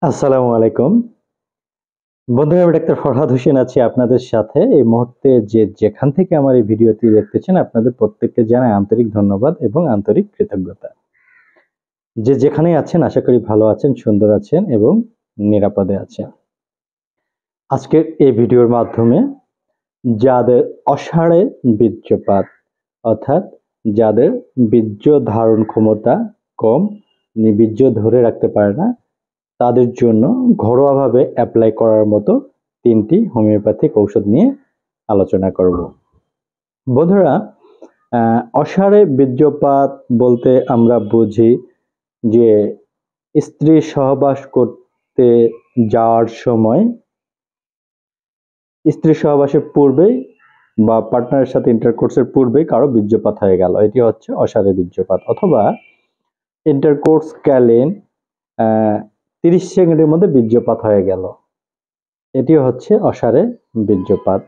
আসসালামু আলাইকুম বন্ধুরা, আমি ডাক্তার ফরহাদ হোসেন আছি আপনাদের সাথে। এই মুহূর্তে যেখান থেকে আমার এই ভিডিওটি দেখতেছেন, আপনাদের প্রত্যেককে জানাই আন্তরিক ধন্যবাদ এবং আন্তরিক কৃতজ্ঞতা। যেখানেই আছেন আশা করি ভালো আছেন, সুন্দর আছেন এবং নিরাপদে আছেন। আজকের এই ভিডিওর মাধ্যমে যাদের অসাড়ে বীর্যপাত অর্থাৎ যাদের বীর্য ধারণ ক্ষমতা কম, বীর্য ধরে রাখতে পারে না, তাদের জন্য ঘরোয়াভাবে অ্যাপ্লাই করার মতো ৩টি হোমিওপ্যাথিক ঔষধ নিয়ে আলোচনা করব। বন্ধুরা, অসাড়ে বীর্যপাত বলতে আমরা বুঝি যে স্ত্রী সহবাস করতে যাওয়ার সময় স্ত্রী সহবাসের পূর্বেই বা পার্টনারের সাথে ইন্টারকোর্সের পূর্বেই কারো বীর্যপাত হয়ে গেল, এটি হচ্ছে অসাড়ে বীর্যপাত। অথবা ইন্টারকোর্স কালীন 30 সেকেন্ডের মধ্যে বীর্যপাত হয়ে গেল, এটি হচ্ছে অসাড়ে বীর্যপাত।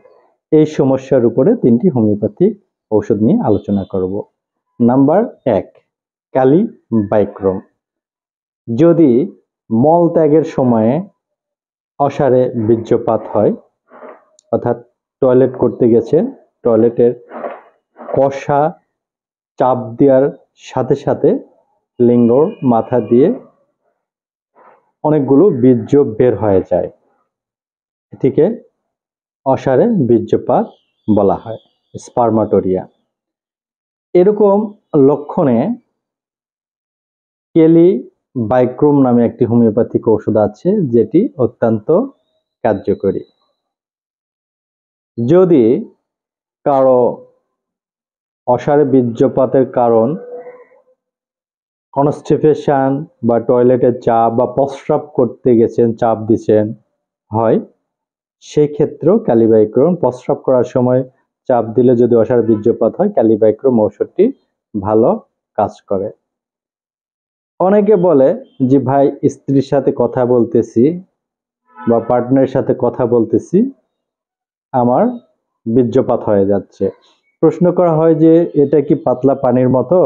এই সমস্যার উপরে 3টি হোমিওপ্যাথিক ঔষধ নিয়ে আলোচনা করব। নাম্বার 1, ক্যালিবাইক্রম। যদি মল ত্যাগের সময়ে অসাড়ে বীর্যপাত হয়, অর্থাৎ টয়লেট করতে গেছে, টয়লেটের কষা চাপ দেওয়ার সাথে সাথে লিঙ্গর মাথা দিয়ে অনেকগুলো বীর্য বের হয়ে যায়, এটিকে অসাড়ে বীর্যপাত বলা হয়, স্পার্মাটোরিয়া। এরকম লক্ষণে ক্যালিবাইক্রম নামে একটি হোমিওপ্যাথিক ঔষধ আছে, যেটি অত্যন্ত কার্যকরী। যদি কারো অসাড়ে বীর্যপাতের কারণ কনস্টিপেশন বা টয়লেটের চাপ বা প্রস্রাব করতে গেছেন, চাপ দিচ্ছেন হয়, সেই ক্ষেত্রেও ক্যালিবাইক্রম, প্রস্রাব করার সময় চাপ দিলে যদি অসাড়ে বীর্যপাত হয়, ক্যালিবাইক্রম ঔষধটি ভালো কাজ করে। অনেকে বলে যে ভাই, স্ত্রীর সাথে কথা বলতেছি বা পার্টনারের সাথে কথা বলতেছি, আমার বীর্যপাত হয়ে যাচ্ছে। প্রশ্ন করা হয় যে এটা কি পাতলা পানির মতো?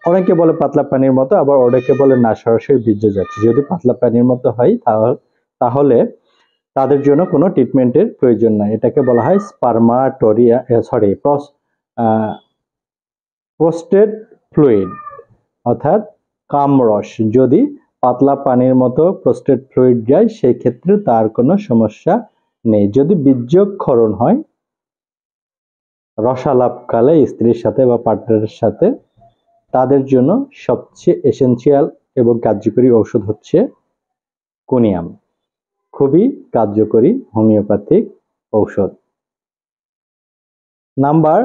অনেকে বলে পাতলা পানির মতো, আবার অনেকে বলে না, সরাসরি বীর্য যাচ্ছে। যদি পাতলা পানির মতো হয় তাহলে তাদের জন্য কোনো ট্রিটমেন্টের প্রয়োজন নাই। এটাকে বলা হয় স্পার্মাটোরিয়া, প্রোস্টেট ফ্লুইড অর্থাৎ কামরস। যদি পাতলা পানির মতো প্রোস্টেট ফ্লুইড যায়, সেই ক্ষেত্রে তার কোনো সমস্যা নেই। যদি বীর্যক্ষরণ হয় রসালাপকালে স্ত্রীর সাথে বা পার্টনারের সাথে, তাদের জন্য সবচেয়ে এসেনশিয়াল এবং কার্যকরী ঔষধ হচ্ছে কোনিয়াম। খুবই কার্যকরী হোমিওপ্যাথিক ঔষধ। নাম্বার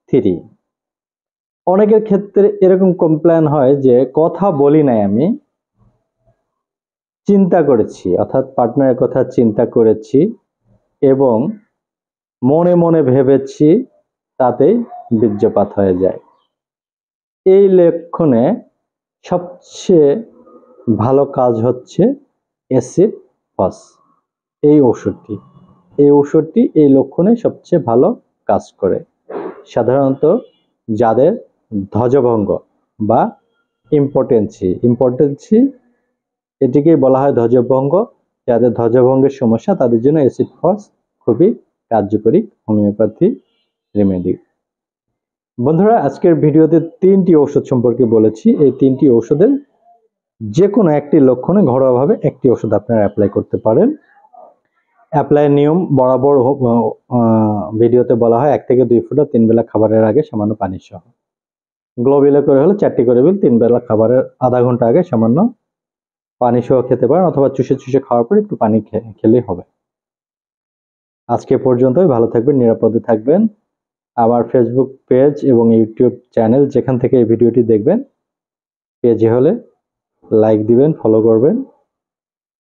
3, অনেকের ক্ষেত্রে এরকম কমপ্লেন হয় যে কথা বলি নাই, আমি চিন্তা করেছি, অর্থাৎ পার্টনারের কথা চিন্তা করেছি এবং মনে মনে ভেবেছি, তাতেই বীর্যপাত হয়ে যায়। এই লক্ষণে সবচেয়ে ভালো কাজ হচ্ছে অ্যাসিড ফস। এই ঔষধটি এই লক্ষণে সবচেয়ে ভালো কাজ করে। সাধারণত যাদের ধ্বজভঙ্গ বা ইম্পর্টেন্সি, এটিকেই বলা হয় ধ্বজভঙ্গ, যাদের ধ্বজভঙ্গের সমস্যা, তাদের জন্য অ্যাসিড ফস খুবই কার্যকরী হোমিওপ্যাথি রেমেডি। বন্ধুরা, আজকের ভিডিওতে 3টি ঔষধ সম্পর্কে বলেছি। এই 3টি ঔষধের যে কোনো একটি লক্ষণে ঘরোয়াভাবে একটি ওষুধ আপনারা অ্যাপ্লাই করতে পারেন। অ্যাপ্লাইয়ের নিয়ম বরাবর ভিডিওতে বলা হয় 1 থেকে 2 ফোঁটা 3 বেলা খাবারের আগে সামান্য পানি সহ। গ্লোবিলে করে হলে 4টি করে বিল, 3 বেলা খাবারের আধা ঘন্টা আগে সামান্য পানি সহ খেতে পারেন, অথবা চুষে চুষে খাওয়ার পর একটু পানি খেলেই হবে। আজকে পর্যন্তই। ভালো থাকবেন, নিরাপদে থাকবেন। আমার ফেসবুক পেজ এবং ইউটিউব চ্যানেল, যেখান থেকে এই ভিডিওটি দেখবেন, পেজে হলে লাইক দিবেন, ফলো করবেন,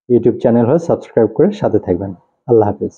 ইউটিউব চ্যানেল হলে সাবস্ক্রাইব করে সাথে থাকবেন। আল্লাহ হাফেজ।